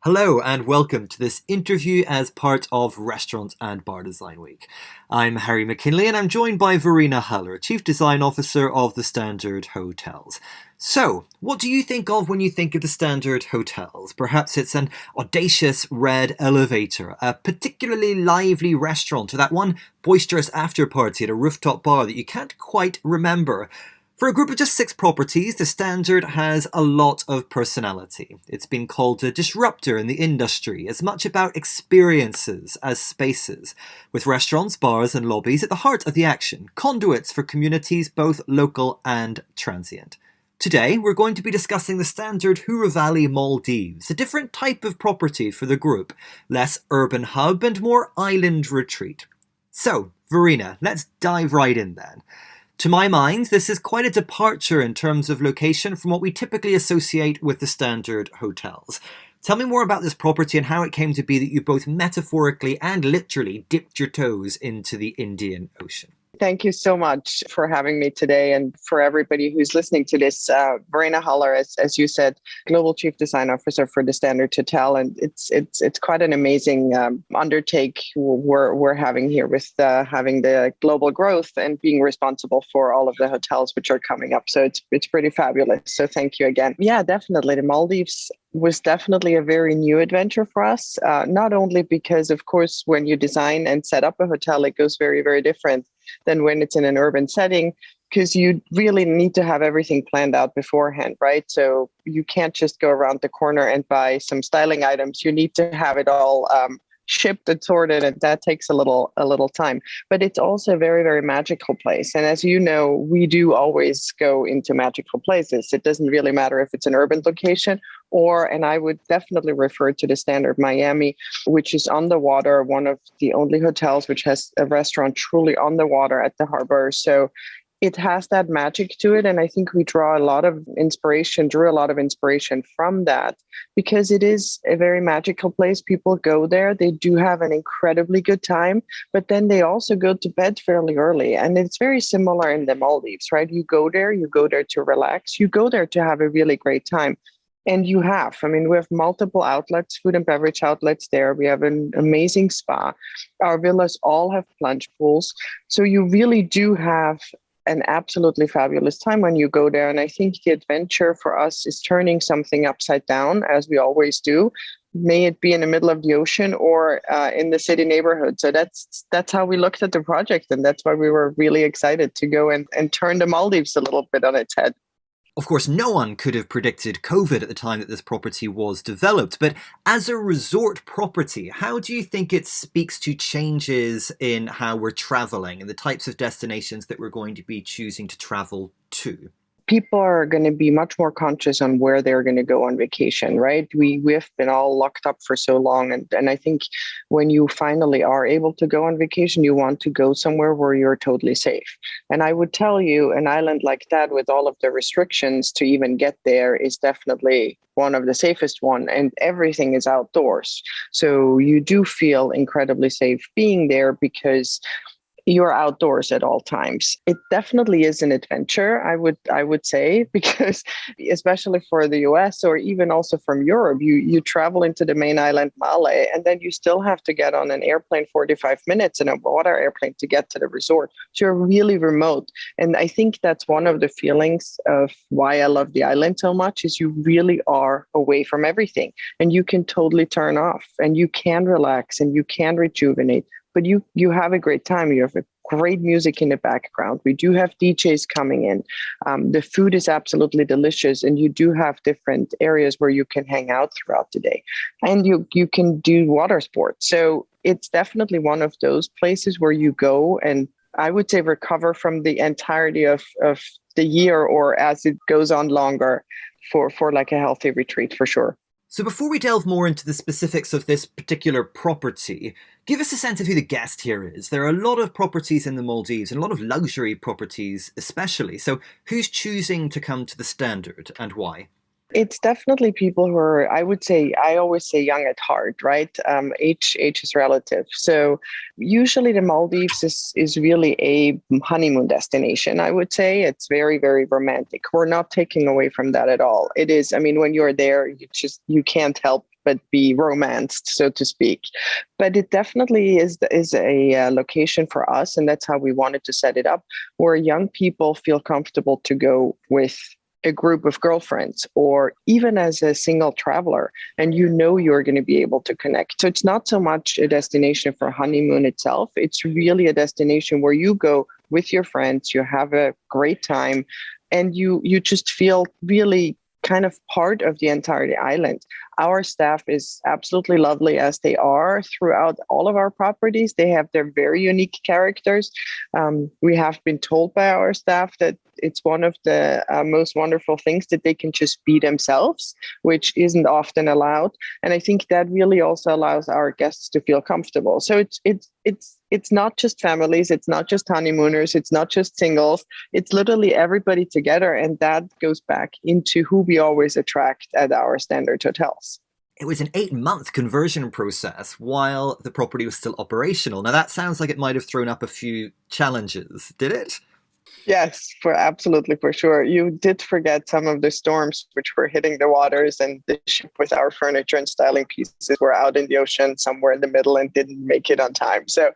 Hello and welcome to this interview as part of Restaurant and Bar Design Week. I'm Harry McKinley and I'm joined by Verena, Chief Design Officer of the Standard Hotels. So, what do you think of when you think of the Standard Hotels? Perhaps it's an audacious red elevator, a particularly lively restaurant, or that one boisterous after party at a rooftop bar that you can't quite remember. For a group of just 6 properties, the Standard has a lot of personality. It's been called a disruptor in the industry, as much about experiences as spaces, with restaurants, bars and lobbies at the heart of the action, conduits for communities both local and transient. Today, we're going to be discussing the Standard Huruvahli Maldives, a different type of property for the group, less urban hub and more island retreat. So, Verena, let's dive right in then. To my mind, this is quite a departure in terms of location from what we typically associate with the Standard hotels. Tell me more about this property and how it came to be that you both metaphorically and literally dipped your toes into the Indian Ocean. Thank you so much for having me today, and for everybody who's listening to this. Verena Haller, as you said, Global Chief Design Officer for the Standard Hotel, and it's quite an amazing undertake we're having here with having the global growth and being responsible for all of the hotels which are coming up. So it's pretty fabulous. So thank you again. Yeah, definitely. The Maldives was definitely a very new adventure for us, not only because, of course, when you design and set up a hotel, it goes very, very different than when it's in an urban setting, because you really need to have everything planned out beforehand, right? So you can't just go around the corner and buy some styling items. You need to have it all shipped and sorted, and that takes a little time. But it's also a very, very magical place. And as you know, we do always go into magical places. It doesn't really matter if it's an urban location and I would definitely refer to the Standard Miami, which is on the water, one of the only hotels which has a restaurant truly on the water at the harbor. So it has that magic to it. And I think we drew a lot of inspiration from that, because it is a very magical place. People go there, they do have an incredibly good time, but then they also go to bed fairly early. And it's very similar in the Maldives, right? You go there to relax, you go there to have a really great time. And we have multiple outlets, food and beverage outlets there. We have an amazing spa. Our villas all have plunge pools. So you really do have an absolutely fabulous time when you go there. And I think the adventure for us is turning something upside down, as we always do. May it be in the middle of the ocean or in the city neighborhood. So that's how we looked at the project. And that's why we were really excited to go and turn the Maldives a little bit on its head. Of course, no one could have predicted COVID at the time that this property was developed, but as a resort property, how do you think it speaks to changes in how we're travelling and the types of destinations that we're going to be choosing to travel to? People are going to be much more conscious on where they're going to go on vacation, right? We've been all locked up for so long. And I think when you finally are able to go on vacation, you want to go somewhere where you're totally safe. And I would tell you, an island like that with all of the restrictions to even get there is definitely one of the safest one, and everything is outdoors. So you do feel incredibly safe being there because you're outdoors at all times. It definitely is an adventure, I would say, because especially for the US or even also from Europe, you travel into the main island, Malé, and then you still have to get on an airplane 45 minutes and a water airplane to get to the resort. So you're really remote. And I think that's one of the feelings of why I love the island so much, is you really are away from everything and you can totally turn off and you can relax and you can rejuvenate. But you have a great time. You have a great music in the background. We do have DJs coming in. The food is absolutely delicious, and you do have different areas where you can hang out throughout the day. And you can do water sports. So it's definitely one of those places where you go and I would say recover from the entirety of the year, or as it goes on longer, for like a healthy retreat for sure. So before we delve more into the specifics of this particular property, give us a sense of who the guest here is. There are a lot of properties in the Maldives, and a lot of luxury properties especially. So who's choosing to come to the Standard and why? It's definitely people who are, I always say young at heart, right? Age is relative. So usually the Maldives is really a honeymoon destination. I would say it's very, very romantic. We're not taking away from that at all. It is, when you're there, you can't help but be romanced, so to speak. But it definitely is a location for us, and that's how we wanted to set it up, where young people feel comfortable to go with a group of girlfriends or even as a single traveler, and you're going to be able to connect. So it's not so much a destination for honeymoon itself. It's really a destination where you go with your friends, you have a great time, and you just feel really kind of part of the entire island. Our staff is absolutely lovely as they are throughout all of our properties. They have their very unique characters. We have been told by our staff that it's one of the most wonderful things that they can just be themselves, which isn't often allowed. And I think that really also allows our guests to feel comfortable. So it's not just families, it's not just honeymooners, it's not just singles, it's literally everybody together. And that goes back into who we always attract at our standard hotels. It was an 8-month conversion process while the property was still operational. Now that sounds like it might have thrown up a few challenges, did it? Yes, for sure. You did forget some of the storms which were hitting the waters, and the ship with our furniture and styling pieces were out in the ocean somewhere in the middle and didn't make it on time. So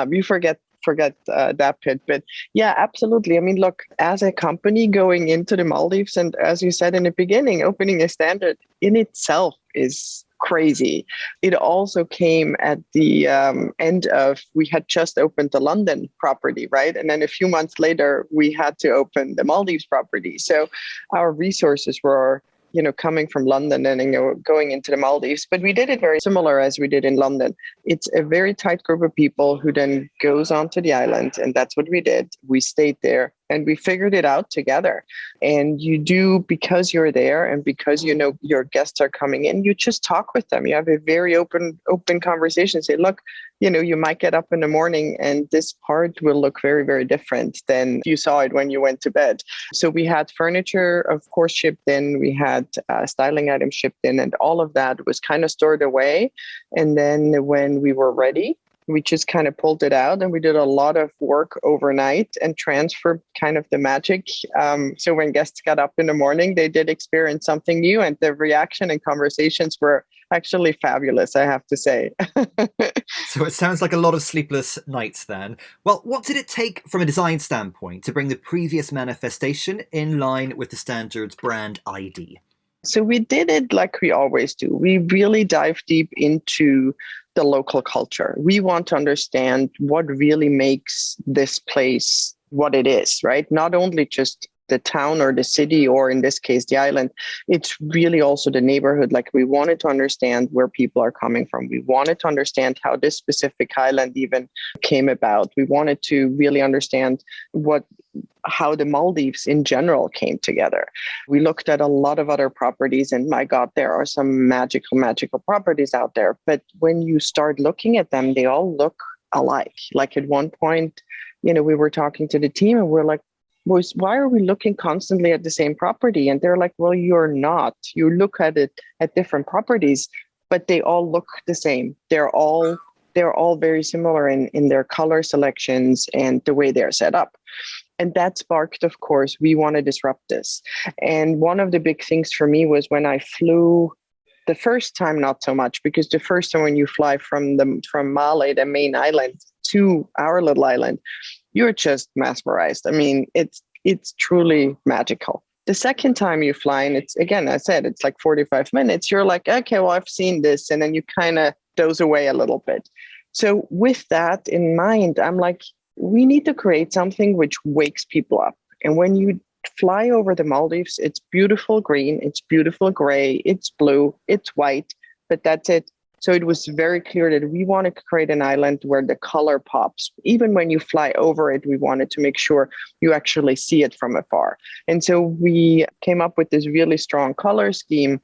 you forget that bit. But yeah, absolutely. I mean, look, as a company going into the Maldives, and as you said in the beginning, opening a standard in itself is crazy. It also came at the end of, we had just opened the London property, right? And then a few months later, we had to open the Maldives property. So our resources were coming from London and going into the Maldives. But we did it very similar as we did in London. It's a very tight group of people who then goes onto the island, and that's what we did. We stayed there and we figured it out together. And you do, because you're there and because your guests are coming in, you just talk with them. You have a very open conversation. Say, look, you might get up in the morning and this part will look very, very different than you saw it when you went to bed. So we had furniture, of course, shipped in. We had styling items shipped in, and all of that was kind of stored away. And then when we were ready, we just kind of pulled it out, and we did a lot of work overnight and transferred kind of the magic. So when guests got up in the morning, they did experience something new, and the reaction and conversations were actually fabulous, I have to say. So it sounds like a lot of sleepless nights then. Well, what did it take from a design standpoint to bring the previous manifestation in line with the Standard's brand ID? So we did it like we always do. We really dive deep into the local culture. We want to understand what really makes this place what it is, right? Not only just the town or the city, or in this case, the island, it's really also the neighborhood. Like, we wanted to understand where people are coming from. We wanted to understand how this specific island even came about. We wanted to really understand how the Maldives in general came together. We looked at a lot of other properties, and my God, there are some magical properties out there. But when you start looking at them, they all look alike. Like, at one point, we were talking to the team and we're like, why are we looking constantly at the same property? And they're like, well, you're not. You look at it at different properties, but they all look the same. They're all very similar in their color selections and the way they're set up. And that sparked, of course, we want to disrupt this. And one of the big things for me was when I flew the first time, not so much, because the first time when you fly from Male, the main island, to our little island, you're just mesmerized. I mean, it's truly magical. The second time you fly, and it's, again, I said, it's like 45 minutes, you're like, okay, well, I've seen this. And then you kind of doze away a little bit. So with that in mind, I'm like, we need to create something which wakes people up. And when you fly over the Maldives, it's beautiful green, it's beautiful gray, it's blue, it's white, but that's it. So it was very clear that we wanted to create an island where the color pops. Even when you fly over it, we wanted to make sure you actually see it from afar. And so we came up with this really strong color scheme,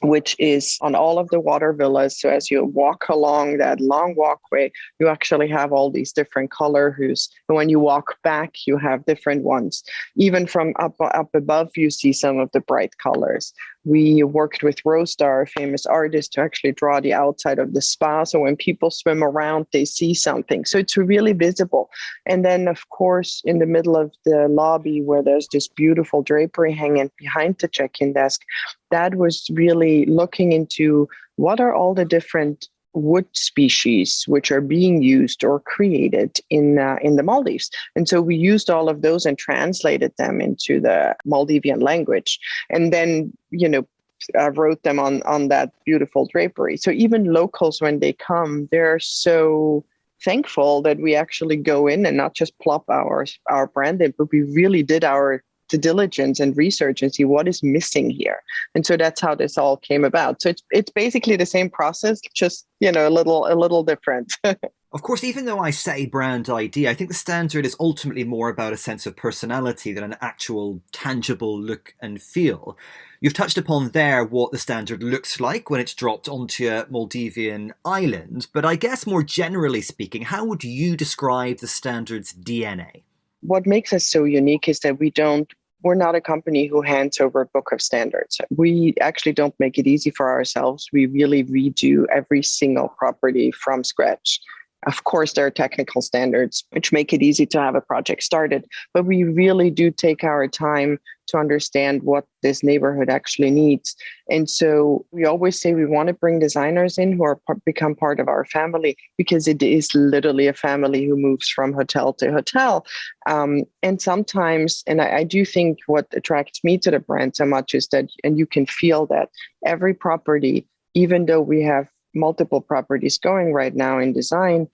which is on all of the water villas. So as you walk along that long walkway, you actually have all these different color hues. And when you walk back, you have different ones. Even from up above, you see some of the bright colors. We worked with Rostar, a famous artist, to actually draw the outside of the spa. So when people swim around, they see something. So it's really visible. And then, of course, in the middle of the lobby, where there's this beautiful drapery hanging behind the check-in desk, that was really looking into what are all the different wood species which are being used or created in the Maldives. And so we used all of those and translated them into the Maldivian language. And then, wrote them on that beautiful drapery. So even locals, when they come, they're so thankful that we actually go in and not just plop our brand in, but we really did our due diligence and research and see what is missing here. And so that's how this all came about. So it's basically the same process, just a little different. Of course, even though I say brand ID, I think the standard is ultimately more about a sense of personality than an actual tangible look and feel. You've touched upon there what the standard looks like when it's dropped onto a Maldivian island, but I guess more generally speaking, how would you describe the standard's DNA? What makes us so unique is that we're not a company who hands over a book of standards. We actually don't make it easy for ourselves. We really redo every single property from scratch. Of course, there are technical standards which make it easy to have a project started, but we really do take our time to understand what this neighborhood actually needs. And so we always say we want to bring designers in who become part of our family, because it is literally a family who moves from hotel to hotel. And sometimes, and I do think what attracts me to the brand so much is that, and you can feel that every property, even though we have multiple properties going right now in design,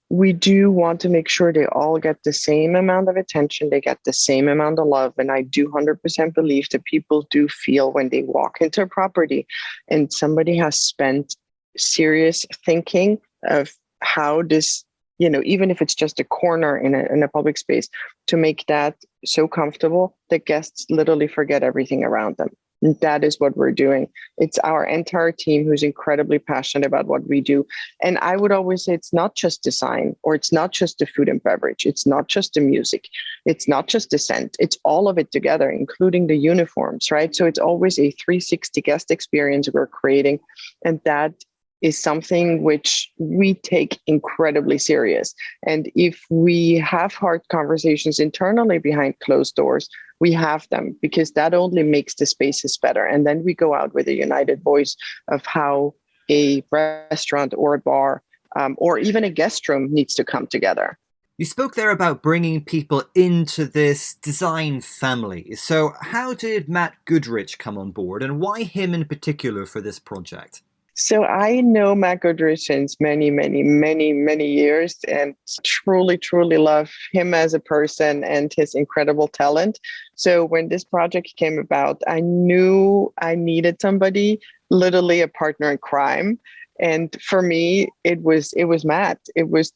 we do want to make sure they all get the same amount of attention, they get the same amount of love. And I do 100% believe that people do feel when they walk into a property and somebody has spent serious thinking of how this, even if it's just a corner in a public space, to make that so comfortable that guests literally forget everything around them. And that is what we're doing. It's our entire team who's incredibly passionate about what we do. And I would always say it's not just design, or it's not just the food and beverage. It's not just the music. It's not just the scent. It's all of it together, including the uniforms, right? So it's always a 360 guest experience we're creating. And that is something which we take incredibly serious. And if we have hard conversations internally behind closed doors, we have them, because that only makes the spaces better. And then we go out with a united voice of how a restaurant or a bar or even a guest room needs to come together. You spoke there about bringing people into this design family. So how did Matt Goodrich come on board, and why him in particular for this project? So I know Matt Goodrich since many, many, many, many years, and truly, truly love him as a person and his incredible talent. So when this project came about, I knew I needed somebody, literally a partner in crime. And for me, it was Matt.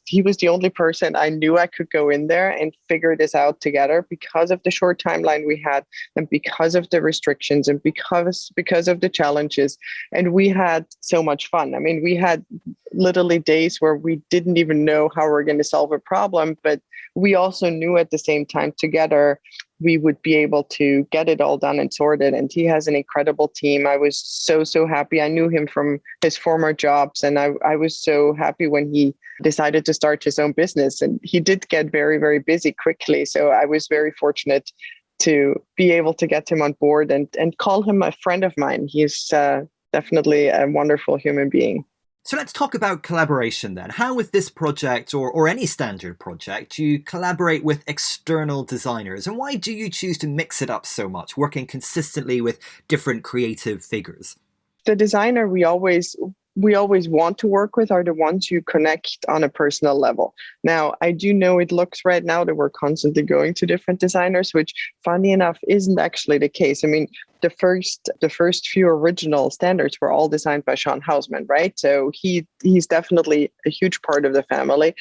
He was the only person I knew I could go in there and figure this out together, because of the short timeline we had, and because of the restrictions, and because of the challenges. And we had so much fun. I mean, we had literally days where we didn't even know how we're going to solve a problem, but we also knew at the same time together we would be able to get it all done and sorted. And he has an incredible team. I was so happy. I knew him from his former jobs, and I was so happy when he decided to start his own business. And he did get very, very busy quickly. So I was very fortunate to be able to get him on board and call him a friend of mine. He's definitely a wonderful human being. So let's talk about collaboration then. How with this project, or any standard project, do you collaborate with external designers, and why do you choose to mix it up so much, working consistently with different creative figures? The designer we always want to work with are the ones who connect on a personal level. Now, I do know it looks right now that we're constantly going to different designers, which funny enough isn't actually the case. I mean, the first few original standards were all designed by Sean Hausman, right? So he's definitely a huge part of the family.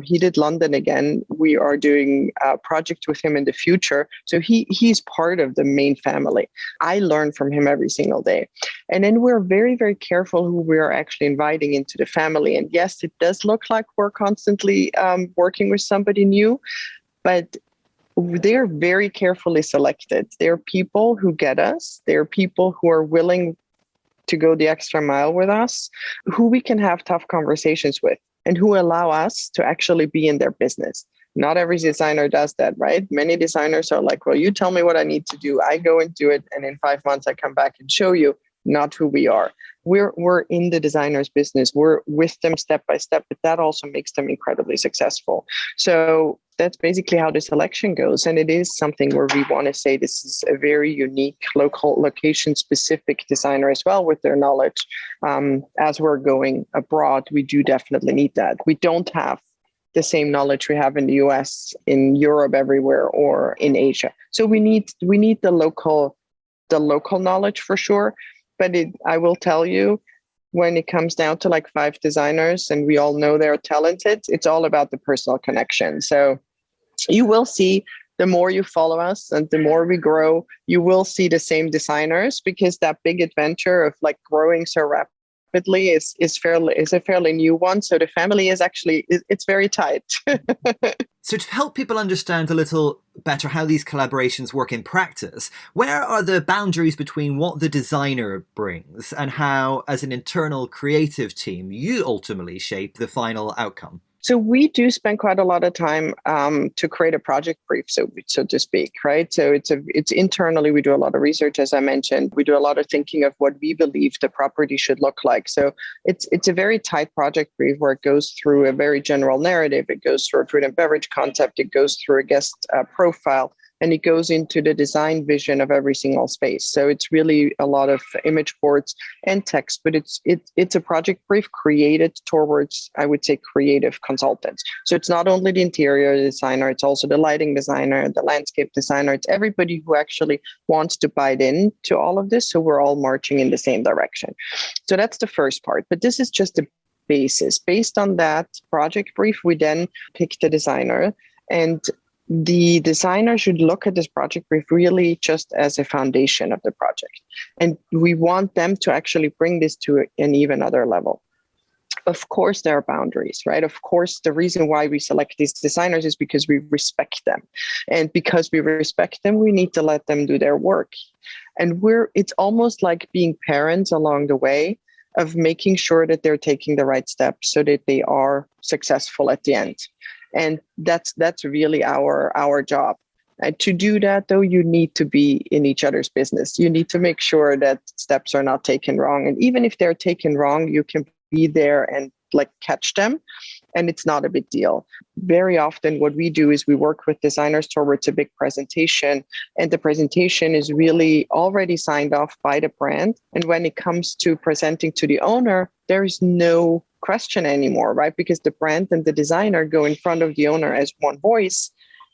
He did London again. We are doing a project with him in the future. So he's part of the main family. I learn from him every single day. And then we're very, very careful who we're actually inviting into the family. And yes, it does look like we're constantly working with somebody new, but they're very carefully selected. They're people who get us. They're people who are willing to go the extra mile with us, who we can have tough conversations with, and who allow us to actually be in their business. Not every designer does that, right? Many designers are like, well, you tell me what I need to do. I go and do it. And in 5 months, I come back and show you. Not who we are. We're in the designer's business. We're with them step by step, but that also makes them incredibly successful. So that's basically how the selection goes. And it is something where we want to say this is a very unique location specific designer as well with their knowledge. As we're going abroad, we do definitely need that. We don't have the same knowledge we have in the US, in Europe, everywhere, or in Asia. So we need the local knowledge for sure. But I will tell you, when it comes down to like 5 designers and we all know they're talented, it's all about the personal connection. So you will see, the more you follow us and the more we grow, you will see the same designers, because that big adventure of like growing so rapidly is a fairly new one. So the family is actually, it's very tight. So to help people understand a little better how these collaborations work in practice, where are the boundaries between what the designer brings and how, as an internal creative team, you ultimately shape the final outcome? So we do spend quite a lot of time to create a project brief, so to speak, right? So it's internally, we do a lot of research, as I mentioned. We do a lot of thinking of what we believe the property should look like. So it's a very tight project brief where it goes through a very general narrative. It goes through a food and beverage concept. It goes through a guest profile. And it goes into the design vision of every single space. So it's really a lot of image boards and text, but it's a project brief created towards, I would say, creative consultants. So it's not only the interior designer, it's also the lighting designer, the landscape designer. It's everybody who actually wants to bite in to all of this. So we're all marching in the same direction. So that's the first part. But this is just a basis. Based on that project brief, we then pick the designer, and the designer should look at this project brief really just as a foundation of the project. And we want them to actually bring this to an even other level. Of course, there are boundaries, right? Of course, the reason why we select these designers is because we respect them. And because we respect them, we need to let them do their work. And it's almost like being parents along the way of making sure that they're taking the right steps so that they are successful at the end. And that's really our job. And to do that, though, you need to be in each other's business. You need to make sure that steps are not taken wrong. And even if they're taken wrong, you can be there and like catch them. And it's not a big deal. Very often what we do is we work with designers towards a big presentation. And the presentation is really already signed off by the brand. And when it comes to presenting to the owner, there is no question anymore, right? Because the brand and the designer go in front of the owner as one voice.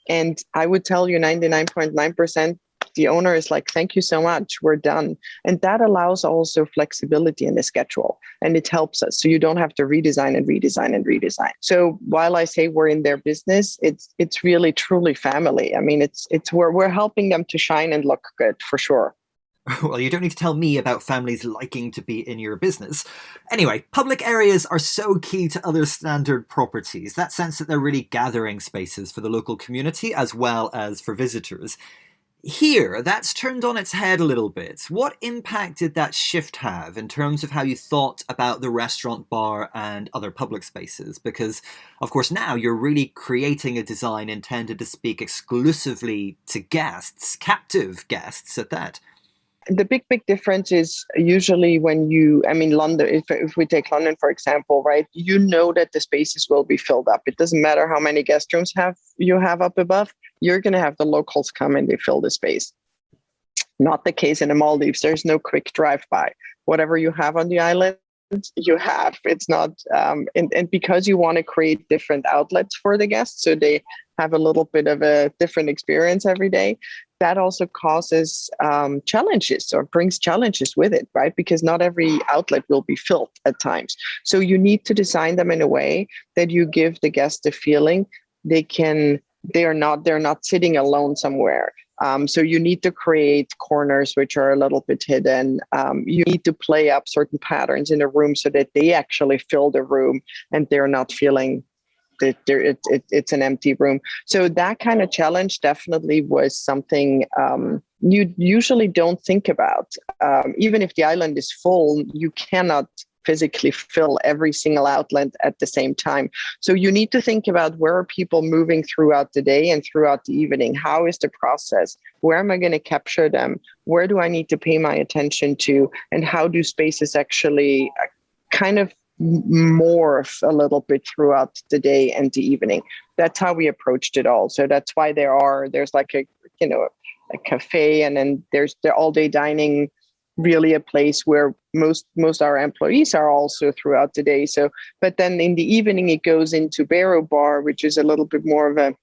And I would tell you 99.9%, the owner is like, thank you so much, we're done. And that allows also flexibility in the schedule, and it helps us. So you don't have to redesign and redesign and redesign. So while I say we're in their business, it's really truly family. I mean, it's where we're helping them to shine and look good for sure. Well, you don't need to tell me about families liking to be in your business. Anyway, public areas are so key to other standard properties. That sense that they're really gathering spaces for the local community as well as for visitors. Here, that's turned on its head a little bit. What impact did that shift have in terms of how you thought about the restaurant, bar, and other public spaces? Because, of course, now you're really creating a design intended to speak exclusively to guests, captive guests at that. The big difference is usually when London, if we take London, for example, right, you know that the spaces will be filled up. It doesn't matter how many guest rooms you have up above, you're going to have the locals come and they fill the space. Not the case in the Maldives. There's no quick drive-by. Whatever you have on the island, you have. It's not, and because you want to create different outlets for the guests, so they have a little bit of a different experience every day, that also causes challenges or brings challenges with it, right? Because not every outlet will be filled at times. So you need to design them in a way that you give the guest the feeling they're not sitting alone somewhere. So you need to create corners which are a little bit hidden. You need to play up certain patterns in the room so that they actually fill the room and they're not feeling that it's an empty room. So that kind of challenge definitely was something you usually don't think about. Even if the island is full, you cannot physically fill every single outlet at the same time. So you need to think about, where are people moving throughout the day and throughout the evening? How is the process? Where am I going to capture them? Where do I need to pay my attention to? And how do spaces actually kind of morph a little bit throughout the day and the evening? That's how we approached it all. So that's why there's like a cafe, and then there's the all day dining, really a place where most our employees are also throughout the day. So, but then in the evening it goes into Barrow Bar, which is a little bit more of a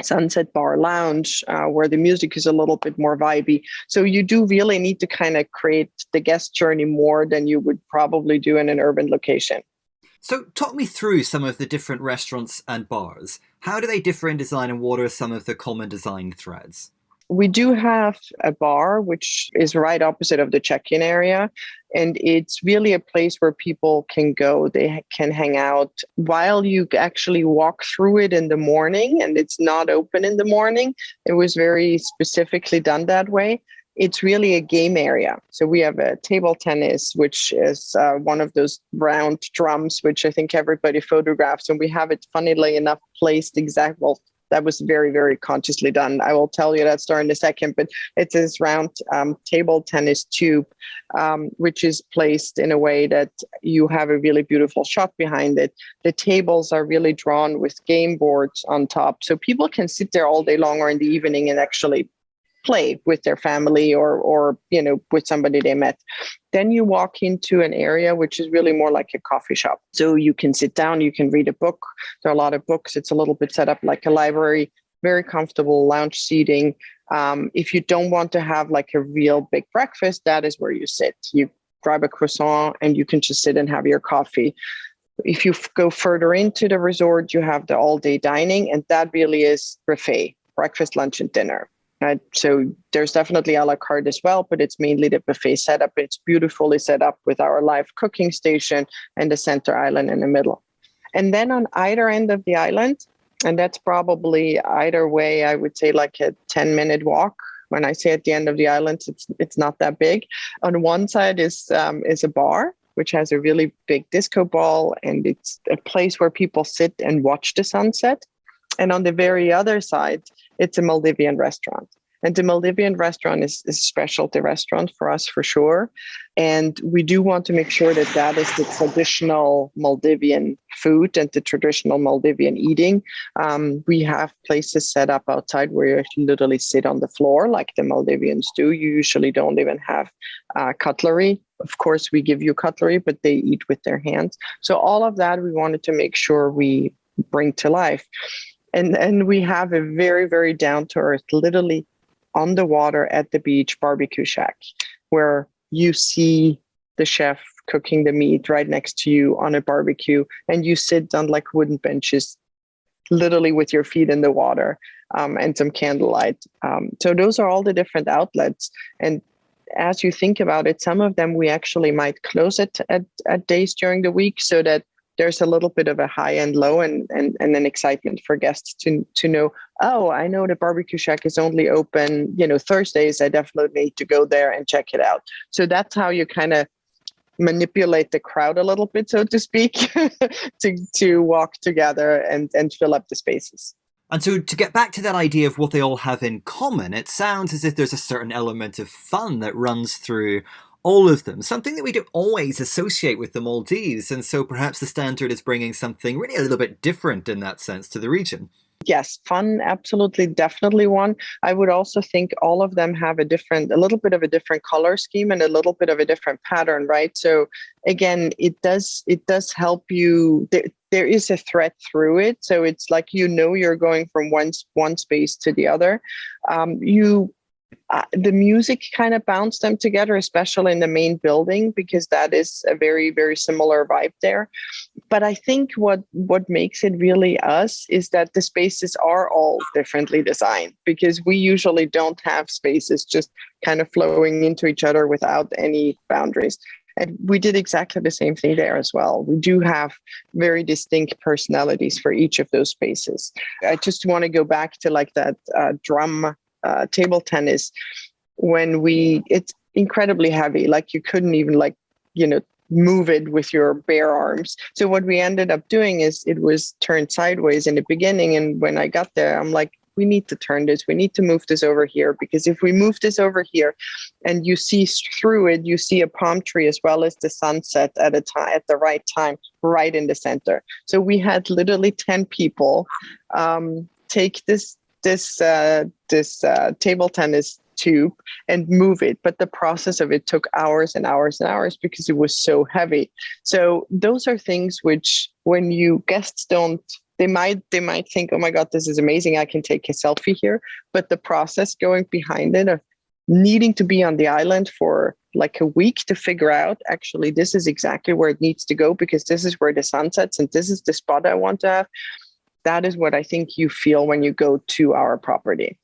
sunset bar lounge, where the music is a little bit more vibey. So you do really need to kind of create the guest journey more than you would probably do in an urban location. So talk me through some of the different restaurants and bars. How do they differ in design, and what are some of the common design threads? We do have a bar, which is right opposite of the check-in area. And it's really a place where people can go. They can hang out while you actually walk through it in the morning, and it's not open in the morning. It was very specifically done that way. It's really a game area. So we have a table tennis, which is one of those round drums, which I think everybody photographs. And we have it, funnily enough, placed well, that was very, very consciously done. I will tell you that story in a second, but it's this round table tennis tube, which is placed in a way that you have a really beautiful shot behind it. The tables are really drawn with game boards on top. So people can sit there all day long or in the evening and actually play with their family or with somebody they met. Then you walk into an area which is really more like a coffee shop. So you can sit down, you can read a book. There are a lot of books. It's a little bit set up like a library, very comfortable lounge seating. If you don't want to have like a real big breakfast, that is where you sit. You grab a croissant and you can just sit and have your coffee. If you go further into the resort, you have the all-day dining, and that really is buffet, breakfast, lunch, and dinner. Right. So there's definitely a la carte as well, but it's mainly the buffet setup. It's beautifully set up with our live cooking station and the center island in the middle. And then on either end of the island, and that's probably either way, I would say like a 10-minute walk. When I say at the end of the island, it's not that big. On one side is a bar, which has a really big disco ball, and it's a place where people sit and watch the sunset. And on the very other side, it's a Maldivian restaurant. And the Maldivian restaurant is a specialty restaurant for us, for sure. And we do want to make sure that that is the traditional Maldivian food and the traditional Maldivian eating. We have places set up outside where you literally sit on the floor like the Maldivians do. You usually don't even have cutlery. Of course, we give you cutlery, but they eat with their hands. So all of that, we wanted to make sure we bring to life. And we have a very, very down-to-earth, literally on the water at the beach barbecue shack, where you see the chef cooking the meat right next to you on a barbecue, and you sit on like wooden benches, literally with your feet in the water, and some candlelight. So those are all the different outlets. And as you think about it, some of them we actually might close at days during the week, so that there's a little bit of a high and low and an excitement for guests to know, oh, I know the barbecue shack is only open, Thursdays. I definitely need to go there and check it out. So that's how you kind of manipulate the crowd a little bit, so to speak, to walk together and fill up the spaces. And so to get back to that idea of what they all have in common, it sounds as if there's a certain element of fun that runs through all of them, something that we don't always associate with the Maldives. And so perhaps the Standard is bringing something really a little bit different in that sense to the region. Yes, fun, absolutely, definitely one. I would also think all of them have a little bit of a different color scheme and a little bit of a different pattern, right? So again, it does help you. There is a thread through it. So it's like, you're going from one space to the other. The music kind of bounce them together, especially in the main building, because that is a very, very similar vibe there. But I think what makes it really us is that the spaces are all differently designed, because we usually don't have spaces just kind of flowing into each other without any boundaries. And we did exactly the same thing there as well. We do have very distinct personalities for each of those spaces. I just want to go back to like that drum table tennis. It's incredibly heavy. Like you couldn't even move it with your bare arms. So what we ended up doing is it was turned sideways in the beginning. And when I got there, I'm like, we need to turn this. We need to move this over here, because if we move this over here and you see through it, you see a palm tree as well as the sunset at the right time, right in the center. So we had literally 10 people take this table tennis tube and move it, but the process of it took hours and hours and hours because it was so heavy. So those are things which, when you guests don't, they might think, oh my God, this is amazing, I can take a selfie here. But the process going behind it of needing to be on the island for like a week to figure out, actually, this is exactly where it needs to go, because this is where the sun sets and this is the spot I want to have. That is what I think you feel when you go to our property.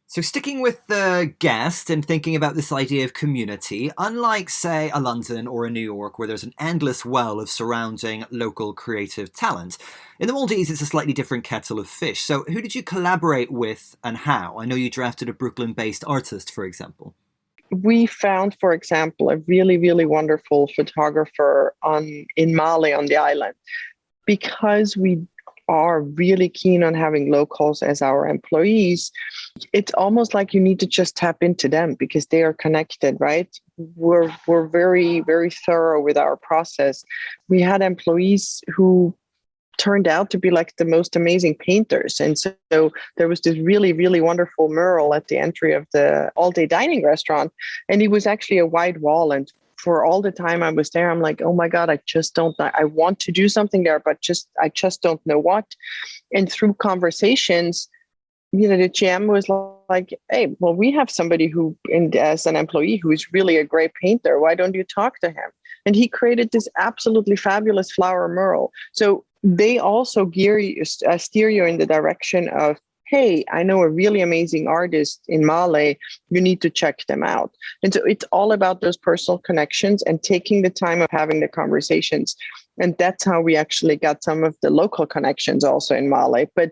So sticking with the guest and thinking about this idea of community, unlike, say, a London or a New York where there's an endless well of surrounding local creative talent, in the Maldives it's a slightly different kettle of fish. So who did you collaborate with and how? I know you drafted a Brooklyn-based artist, for example. We found, for example, a really, really wonderful photographer in Mali on the island, because we are really keen on having locals as our employees. It's almost like you need to just tap into them because they are connected, right? We're very, very thorough with our process. We had employees who turned out to be like the most amazing painters. And so there was this really, really wonderful mural at the entry of the all-day dining restaurant. And it was actually a white wall. And for all the time I was there, I'm like, oh my God, I want to do something there, but I just don't know what. And through conversations, the GM was like, hey, well, we have somebody as an employee who is really a great painter. Why don't you talk to him? And he created this absolutely fabulous flower mural. So they also steer you in the direction of, hey, I know a really amazing artist in Mali. You need to check them out. And so it's all about those personal connections and taking the time of having the conversations. And that's how we actually got some of the local connections also in Mali. But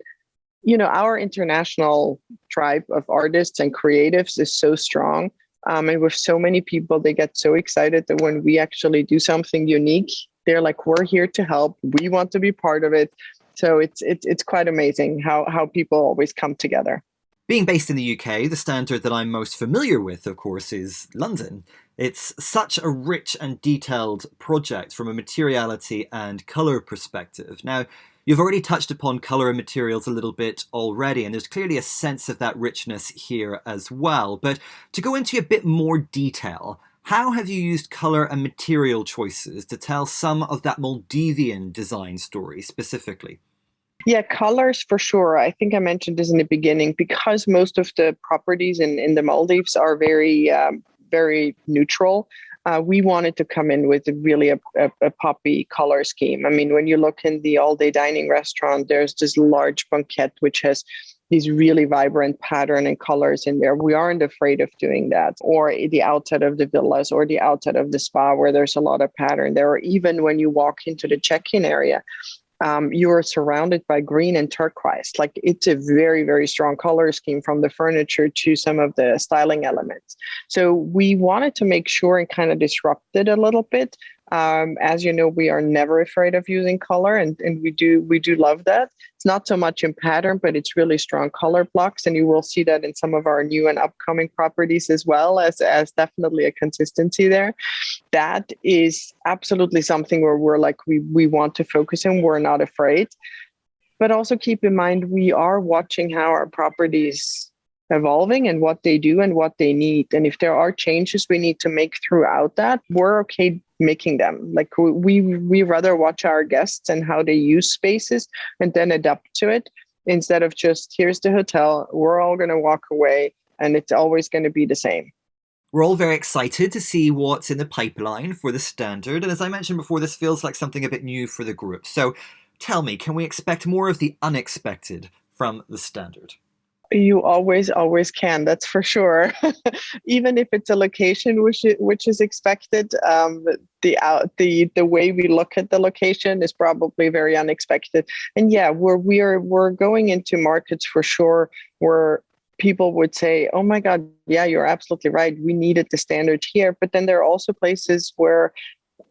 our international tribe of artists and creatives is so strong. And with so many people, they get so excited that when we actually do something unique, they're like, we're here to help. We want to be part of it. So it's quite amazing how people always come together. Being based in the UK, the standard that I'm most familiar with, of course, is London. It's such a rich and detailed project from a materiality and colour perspective. Now, you've already touched upon colour and materials a little bit already, and there's clearly a sense of that richness here as well. But to go into a bit more detail, how have you used colour and material choices to tell some of that Maldivian design story specifically? Yeah, colors for sure. I think I mentioned this in the beginning, because most of the properties in the Maldives are very, very neutral. We wanted to come in with really a poppy color scheme. I mean, when you look in the all-day dining restaurant, there's this large banquette which has these really vibrant pattern and colors in there. We aren't afraid of doing that. Or the outside of the villas or the outside of the spa where there's a lot of pattern there. Or even when you walk into the check-in area, you are surrounded by green and turquoise. Like, it's a very, very strong color scheme from the furniture to some of the styling elements. So we wanted to make sure and kind of disrupt it a little bit. As you know, we are never afraid of using color, and we do love that. It's not so much in pattern, but it's really strong color blocks, and you will see that in some of our new and upcoming properties as well, as definitely a consistency there. That is absolutely something where we're like, we want to focus on. We're not afraid, but also keep in mind we are watching how our properties evolving and what they do and what they need. And if there are changes we need to make throughout that, we're okay making them. Like, we rather watch our guests and how they use spaces and then adapt to it, instead of just, here's the hotel, we're all going to walk away and it's always going to be the same. We're all very excited to see what's in the pipeline for the standard. And as I mentioned before, this feels like something a bit new for the group. So tell me, can we expect more of the unexpected from the standard? You always can, that's for sure. Even if it's a location which is expected, the way we look at the location is probably very unexpected. And yeah, we're going into markets for sure where people would say, oh my God, yeah, you're absolutely right. We needed the standard here. But then there are also places where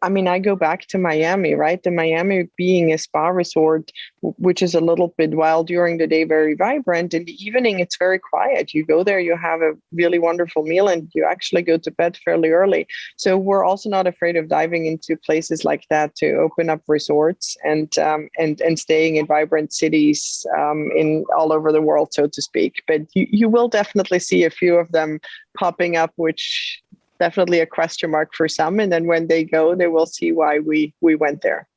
I mean, I go back to Miami, right? The Miami being a spa resort, which is a little bit wild during the day, very vibrant. In the evening, it's very quiet. You go there, you have a really wonderful meal, and you actually go to bed fairly early. So we're also not afraid of diving into places like that to open up resorts and staying in vibrant cities in all over the world, so to speak. But you will definitely see a few of them popping up, which definitely a question mark for some. And then when they go, they will see why we went there.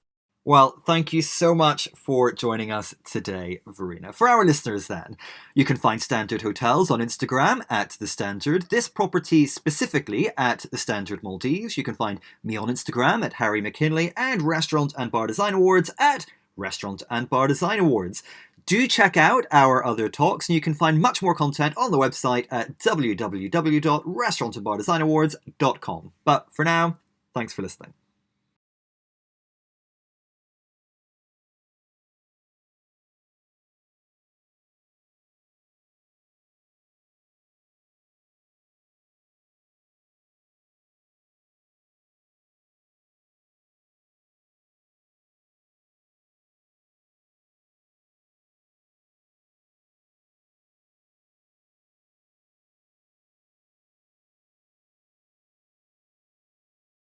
Well, thank you so much for joining us today, Verena. For our listeners, then, you can find Standard Hotels on Instagram at The Standard, this property specifically at The Standard Maldives. You can find me on Instagram at Harry McKinley, and Restaurant and Bar Design Awards at Restaurant and Bar Design Awards. Do check out our other talks, and you can find much more content on the website at www.restaurantandbardesignawards.com. But for now, thanks for listening.